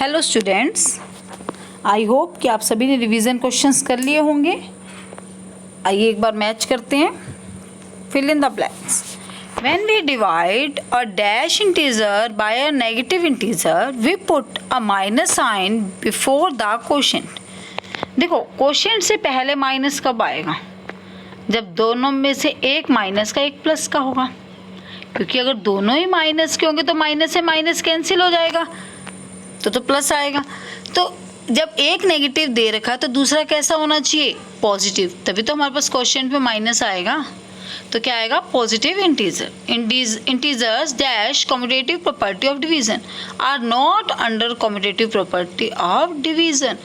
Hello students, I hope कि आप सभी ने रिवीजन क्वेश्चंस कर लिए होंगे। आइए एक बार मैच करते हैं। Fill in the blanks. When we divide a dash integer by a negative integer we put a minus sign before the quotient. देखो, क्वोशिएंट से पहले माइनस कब आएगा? जब दोनों में से एक माइनस का एक प्लस का होगा, क्योंकि अगर दोनों ही माइनस के होंगे तो माइनस से माइनस कैंसिल हो जाएगा तो प्लस आएगा। तो जब एक नेगेटिव दे रखा है तो दूसरा कैसा होना चाहिए? पॉजिटिव, तभी तो हमारे पास क्वोशिएंट में माइनस आएगा। तो क्या आएगा? Positive integer. Integers dash commutative property of division are not under commutative property of division.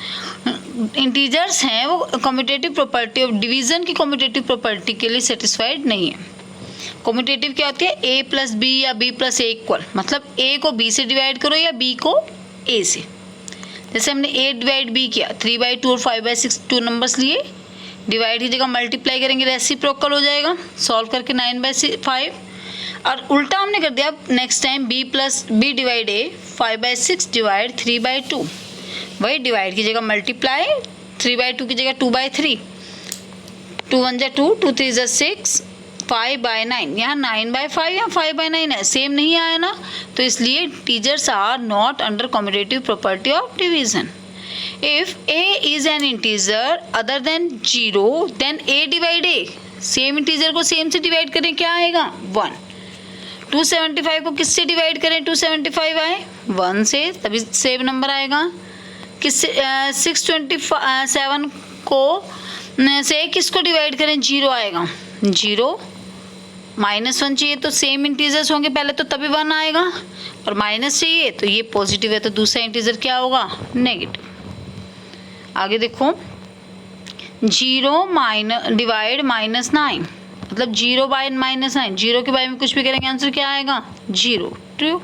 Integers हैं वो कम्यूटेटिव प्रॉपर्टी ऑफ डिवीजन की कम्यूटेटिव प्रॉपर्टी के लिए सेटिस्फाइड नहीं है। कम्यूटेटिव क्या होती है? ए प्लस बी या बी प्लस ए इक्वल, मतलब ए को बी से डिवाइड करो या बी को ए से। जैसे हमने ए डिवाइड बी किया, 3/2 और 5/6 2 नंबर्स लिए, डिवाइड की जगह मल्टीप्लाई करेंगे, रेसिप्रोकल हो जाएगा। सॉल्व करके 9/5। और उल्टा हमने कर दिया next time, B plus B divide A, 5/6 divide 3/2। वही डिवाइड की जगह मल्टीप्लाई, 3/2 की जगह 2/3, 2 1 2, 2 3 6, 5/9। यहाँ 9/5 या 5/9 है, सेम नहीं आया ना, तो इसलिए integers are not under commutative property of division. If a is an integer other than 0 then a divide a। Same integer को सेम से डिवाइड करें, क्या आएगा? 1। 275 को किससे डिवाइड करें? 275 आए 1 से, तभी सेम नंबर आएगा। किससे? 627 को से किसको डिवाइड करें? 0 आएगा। 0 -1 चाहिए तो सेम इंटीजर्स होंगे पहले, तो तभी 1 आएगा। और माइनस चाहिए तो ये पॉजिटिव है, तो दूसरा इंटीजर क्या होगा? नेगेटिव। आगे देखो, 0 डिवाइड -9, मतलब 0/-9। 0 के बारे में कुछ भी करेंगे, आंसर क्या आएगा? 0। ट्रू।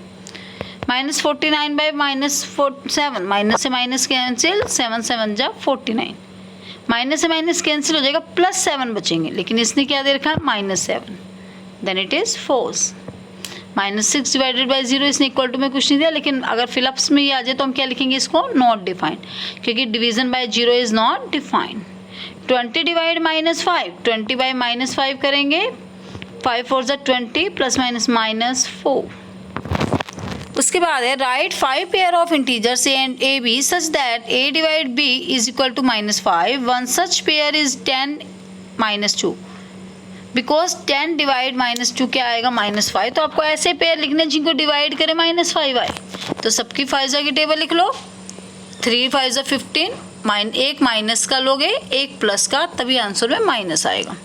-49/-7, माइनस से माइनस कैंसिल, 7 7 जा 49। माइनस से माइनस कैंसिल हो जाएगा, +7 बचेंगे, लेकिन इसने क्या दे रखा है? -7। Then it is false. -6 divided by 0, इसने इक्वल टू में कुछ नहीं दिया, लेकिन अगर फिलअप्स में ये आ जाए तो हम क्या लिखेंगे इसको? नॉट डिफाइंड, क्योंकि division bye 0 is not defined. 20 divide -5, 20/-5 करेंगे, 5 4 जा 20, ±-4। उसके बाद है right 5 pair of integers A and A B such that a divide b is equal to -5। One such pair is 10 -2, because 10 divide -2 क्या आएगा? -5। तो आपको ऐसे पेयर लिखने जिनको डिवाइड करें -5 आए, तो सबकी 5 की टेबल लिख लो। 3 5 जा 15, एक माइनस का लोगे, एक प्लस का, तभी आंसर में माइनस आएगा।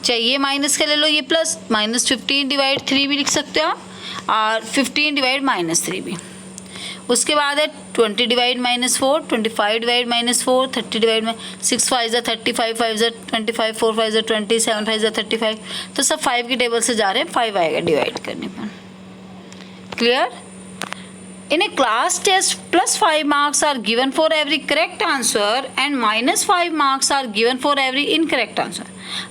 चाहिए माइनस का ले लो, ये प्लस, -15 डिवाइड 3 भी लिख सकते हो आप, और 15 डिवाइड -3 भी। उसके बाद है 20 डिवाइड -4, 25 डिवाइड -4, 30 डिवाइड 6 5 जा 30, 5 5 जा 25, 4 5 जा 20, 7 5 जा 35। तो सब 5 की टेबल से जा रहे हैं, 5 आएगा डिवाइड करने पर। Clear? In A class test +5 marks are given for every correct answer and -5 marks are given for every incorrect answer.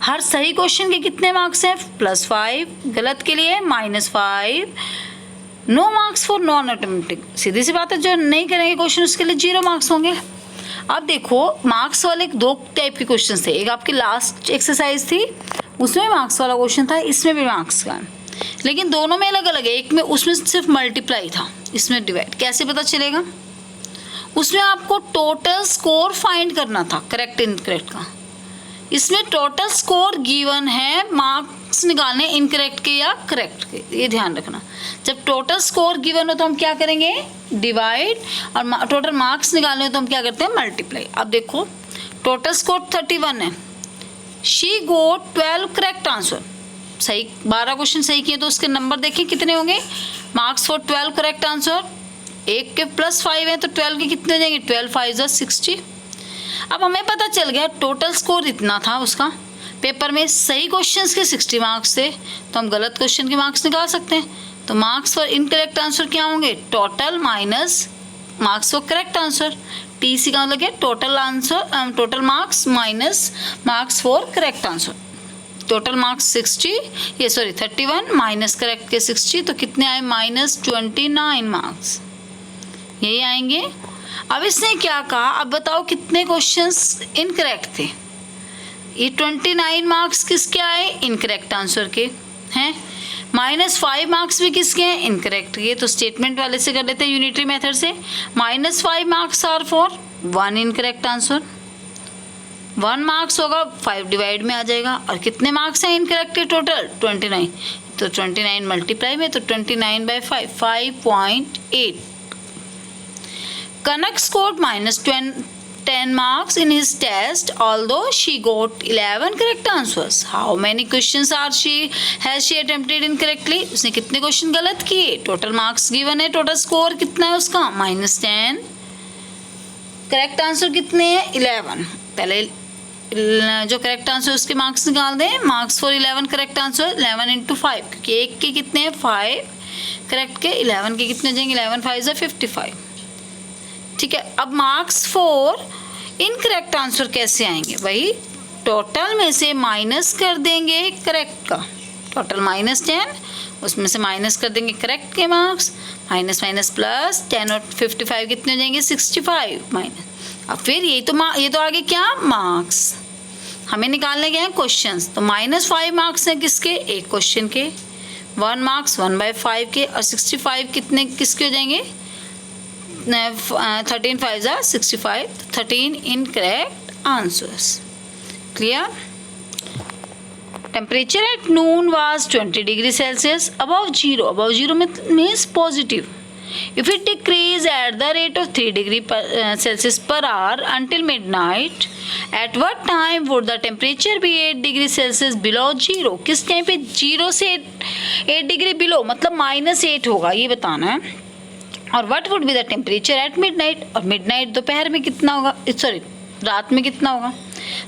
हर सही क्वेश्चन के कितने मार्क्स हैं? +5, गलत के लिए -5। No marks for non automatic. सीधी सी बात है, जो नहीं करेंगे क्वेश्चन उसके लिए 0 मार्क्स होंगे। अब देखो, मार्क्स वाले 2 टाइप के क्वेश्चन थे। एक आपकी लास्ट एक्सरसाइज थी, उसमें मार्क्स वाला क्वेश्चन था, इसमें भी मार्क्स का, लेकिन दोनों में अलग अलग है। एक में उसमें सिर्फ मल्टीप्लाई था, इसमें डिवाइड। कैसे पता चलेगा? उसमें आपको टोटल स्कोर फाइंड करना था, करेक्ट इनकरेक्ट का। इसमें टोटल स्कोर गिवन है, मार्क्स निकालने इनकरेक्ट के या करेक्ट के, ये ध्यान रखना। जब टोटल स्कोर गिवन हो तो हम क्या करेंगे? डिवाइड। और टोटल मार्क्स निकालने हो तो हम क्या करते हैं? मल्टीप्लाई। अब देखो, टोटल स्कोर 31 है, शी गोट 12 करेक्ट आंसर। सही 12 क्वेश्चन सही किए तो उसके नंबर देखें कितने होंगे? Marks for 12 correct answer. एक के +5 है तो 12 के कितने हो जाएंगे? 12 5 जा 60। अब हमें पता चल गया टोटल स्कोर इतना था उसका। पेपर में सही क्वेश्चंस के 60 मार्क्स थे, तो हम गलत क्वेश्चन के मार्क्स निकाल सकते हैं। तो मार्क्स फॉर इनकरेक्ट आंसर क्या होंगे? Total minus marks for correct answer. TC का मतलब क्या? Total answer, total marks minus marks for correct answer. Total marks 31 minus correct के 60, तो कितने आए? -29 मार्क्स। यही आएंगे। अब इसने क्या कहा, अब बताओ कितने क्वेश्चंस इनकरेक्ट थे। ये 29 मार्क्स किसके आए, इनकरेक्ट आंसर के हैं। -5 मार्क्स भी किसके हैं, इनकरेक्ट। ये तो स्टेटमेंट वाले से कर लेते हैं यूनिटरी मेथड से। -5 marks are for 1 incorrect answer. 1 marks होगा 5 डिवाइड में आ जाएगा। और कितने मार्क्स हैं इनकरेक्ट के टोटल, 29। तो 29 मल्टीप्लाई में, तो 29/5 5.8। Kanak scored -10 marks in his test, although she got 11 correct answers. How many questions has she attempted incorrectly? उसने कितने क्वेश्चन गलत किए। टोटल मार्क्स गिवन है, टोटल स्कोर कितना है उसका, -10। करेक्ट आंसर कितने हैं, 11। पहले जो करेक्ट आंसर उसके मार्क्स निकाल दें। मार्क्स फॉर 11 करेक्ट आंसर 11 × 5, क्योंकि एक के कितने हैं 5 करेक्ट के, 11 के कितने हो जाएंगे, 11 5 = 55। ठीक है। अब मार्क्स फॉर इनकरेक्ट आंसर कैसे आएंगे, वही टोटल में से माइनस कर देंगे करेक्ट का। टोटल -10, उसमें से माइनस कर देंगे करेक्ट के मार्क्स, माइनस प्लस 10 और 55 कितने हो जाएंगे, 65 माइनस। अब फिर ये तो आगे क्या, मार्क्स हमें निकालने गए हैं क्वेश्चंस। तो -5 मार्क्स हैं किसके, एक क्वेश्चन के। 1 मार्क्स 1/5 के, और 65 कितने किसके हो जाएंगे, 13 5 = 65। 13 incorrect answers. Clear. Temperature at noon was 20 degree Celsius above zero. Above zero means positive. If it decrease at the rate of 3 degree Celsius per hour until midnight, at what time would the temperature be 8 degree Celsius below zero? किस time पे 0 से 8 degree below, मतलब -8 होगा, ये बताना है। और what would be the temperature at midnight? और midnight दोपहर में कितना होगा, सॉरी रात में कितना होगा,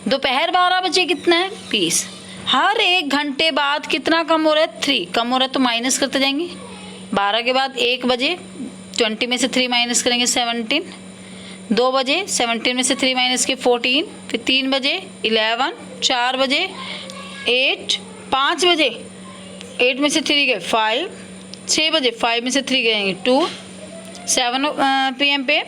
दोपहर 12 बजे कितना है, 20। हर 1 घंटे बाद कितना कम हो रहा है, 3 कम हो रहा है, तो माइनस करते जाएंगे। 12 के बाद 1 बजे 20 में से 3 माइनस करेंगे 17, 2 बजे 17 में से 3 माइनस के 14, फिर 3 बजे 11, 4 बजे 8, 5 बजे 8 में से 3 गए 5, 6 बजे 5 में से 3 गएंगे 2, 7 PM पे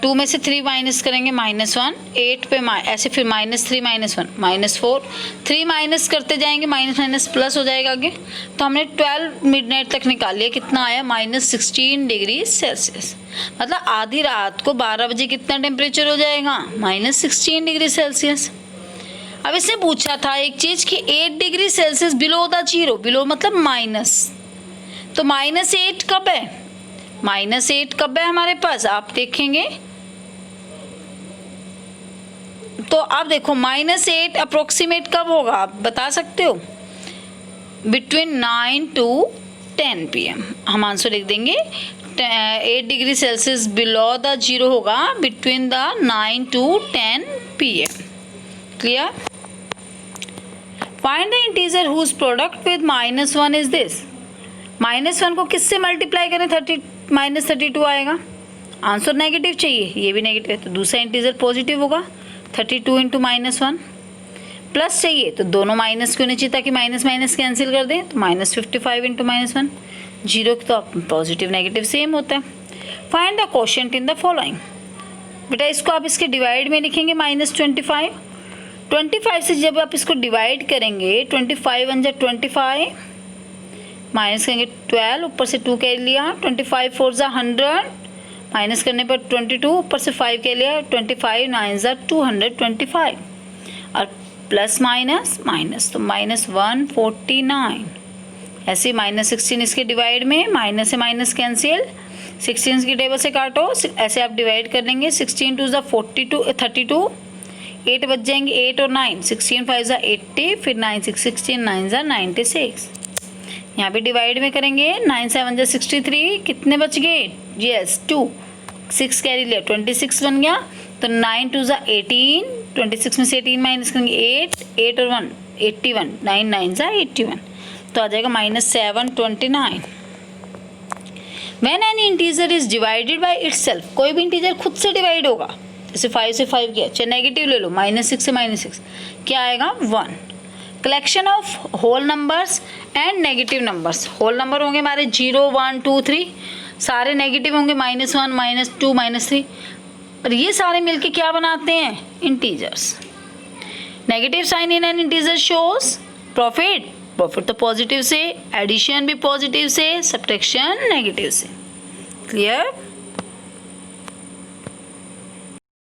2 में से 3 माइनस करेंगे -1, 8 पे ऐसे फिर -3 -1 -4, 3 माइनस करते जाएंगे, माइनस प्लस हो जाएगा आगे। तो हमने 12 मिडनाइट तक निकाल लिया, कितना आया, -16 डिग्री सेल्सियस। मतलब आधी रात को 12 बजे कितना टेम्परेचर हो जाएगा, -16 डिग्री सेल्सियस। अब इसने पूछा था एक चीज़ कि 8 degree Celsius below the zero, below मतलब माइनस, तो -8 कब है, -8 कब है हमारे पास, आप देखेंगे तो आप देखो -8 अप्रोक्सीमेट कब होगा, आप बता सकते हो, बिटवीन 9 to 10 PM। हम आंसर लिख देंगे 8 degree Celsius below the zero होगा between the 9 to 10 PM। Clear. Find the integer whose product with -1 is this. -1 को किससे मल्टीप्लाई करें, -32 आएगा। आंसर नेगेटिव चाहिए, ये भी नेगेटिव है, तो दूसरा इंटीजर पॉजिटिव होगा, 32 × -1। प्लस चाहिए तो दोनों माइनस क्यों नहीं चाहिए, ताकि माइनस कैंसिल कर दें, तो -55 × -1। जीरो तो पॉजिटिव नेगेटिव सेम होता है। Find the quotient in the following. बेटा इसको आप इसके डिवाइड में लिखेंगे -25। 25 से जब आप इसको डिवाइड करेंगे, 25 × 1 = 25, माइनस करेंगे 12, ऊपर से 2 कह लिया, 25 4 = 100, माइनस करने पर 22, ऊपर से 5 कह लिया, 25 9 = 225, और प्लस माइनस माइनस तो -149। ऐसे -16 इसके डिवाइड में, माइनस से माइनस कैंसिल, 16 की टेबल से काटो, ऐसे आप डिवाइड कर लेंगे, 16 2 = 32, 8 बच जाएंगे, 8 और 9, 16 5 = 80, फिर 9 6 16, 9 = 96। यहाँ पे डिवाइड में करेंगे, 9 7 = 63, कितने बच गए, यस 2, 6 कैरी लिया, 26 बन गया, तो 9 2 = 18, 26 में से 18 माइनस करेंगे 8 और 1 81, 9 9 = 81, तो आ जाएगा -729। When an integer is divided by itself, कोई भी इंटीजर खुद से डिवाइड होगा, जैसे 5 से 5 किया, चाहे नेगेटिव ले लो, -6 से -6, क्या आएगा 1। Collection of whole numbers and negative numbers. Whole number होंगे हमारे 0 1 2 3, सारे नेगेटिव होंगे, -1, -2, -3, और ये सारे मिलके क्या बनाते हैं? Integers. Negative sign in an integer shows profit, profit तो पॉजिटिव से, एडिशन भी पॉजिटिव से, सब्ट्रैक्शन नेगेटिव से। क्लियर?